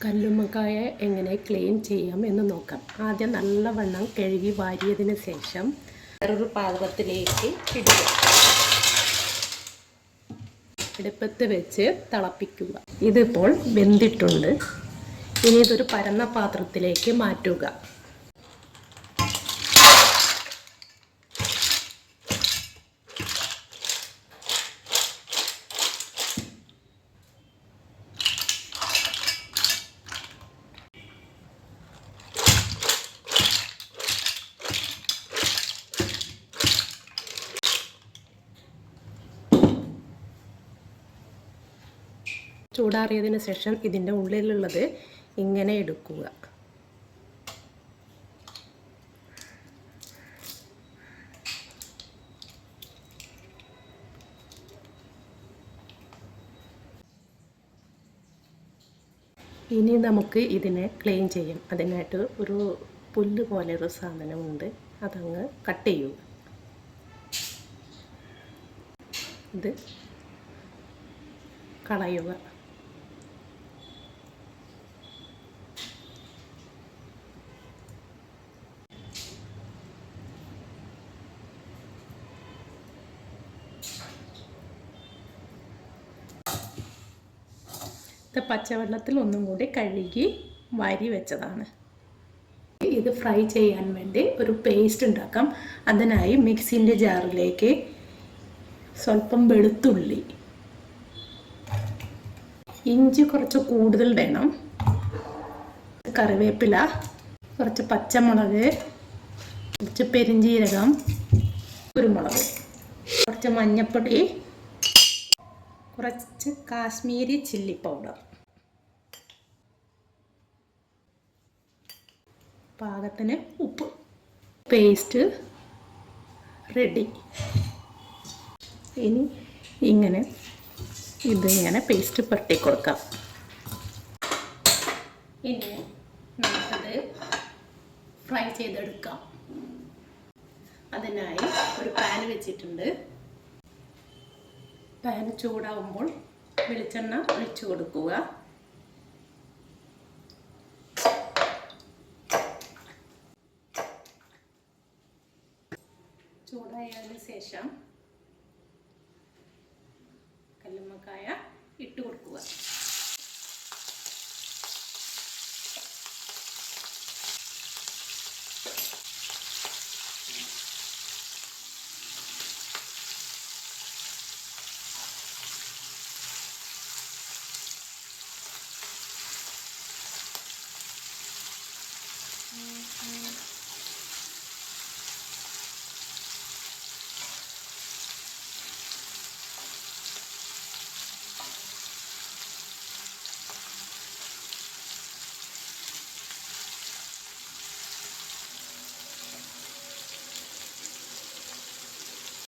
കല്ലുമ്മക്കായ എങ്ങനെ ക്ലീൻ ചെയ്യാം എന്ന് നോക്കാം. ആദ്യം നല്ലവണ്ണം കഴുകി വാരിയതിന് ശേഷം വേറൊരു പാത്രത്തിലേക്ക് ഇടുക. അടുപ്പത്ത് വെച്ച് തിളപ്പിക്കുക. ഇതിപ്പോൾ വെന്തിട്ടുണ്ട്. ഇനി ഇതൊരു പരന്ന പാത്രത്തിലേക്ക് മാറ്റുക. ചൂടാറിയതിന് ശേഷം ഇതിൻ്റെ ഉള്ളിലുള്ളത് ഇങ്ങനെ എടുക്കുക. ഇനി നമുക്ക് ഇതിനെ ക്ലീൻ ചെയ്യാം. അതിനായിട്ട് ഒരു പുല്ല് പോലെ ഒരു സാധനമുണ്ട്, അതങ്ങ് കട്ട് ചെയ്യുക. ഇത് കളയുക. പച്ചവെള്ളത്തിൽ ഒന്നും കൂടി കഴുകി വാരി വെച്ചതാണ്. ഇത് ഫ്രൈ ചെയ്യാൻ വേണ്ടി ഒരു പേസ്റ്റ് ഉണ്ടാക്കാം. അതിനായി മിക്സിൻ്റെ ജാറിലേക്ക് സ്വല്പം വെളുത്തുള്ളി, ഇഞ്ചി കുറച്ച് കൂടുതൽ വേണം, കറിവേപ്പില, കുറച്ച് പച്ചമുളക്, കുറച്ച് പെരിഞ്ജീരകം, കുരുമുളക്, കുറച്ച് മഞ്ഞൾപ്പൊടി, കുറച്ച് കാശ്മീരി ചില്ലി പൗഡർ, പാകത്തിന് ഉപ്പ്. Paste ready. ഇനി ഇതിങ്ങനെ പേസ്റ്റ് പുരട്ടി കൊടുക്കാം. ഇനി നമുക്കത് ഫ്രൈ ചെയ്തെടുക്കാം. അതിനായി ഒരു പാൻ വെച്ചിട്ടുണ്ട്. പാൻ ചൂടാവുമ്പോൾ വെളിച്ചെണ്ണ ഒഴിച്ചു കൊടുക്കുക. ചൂടായതിന് ശേഷം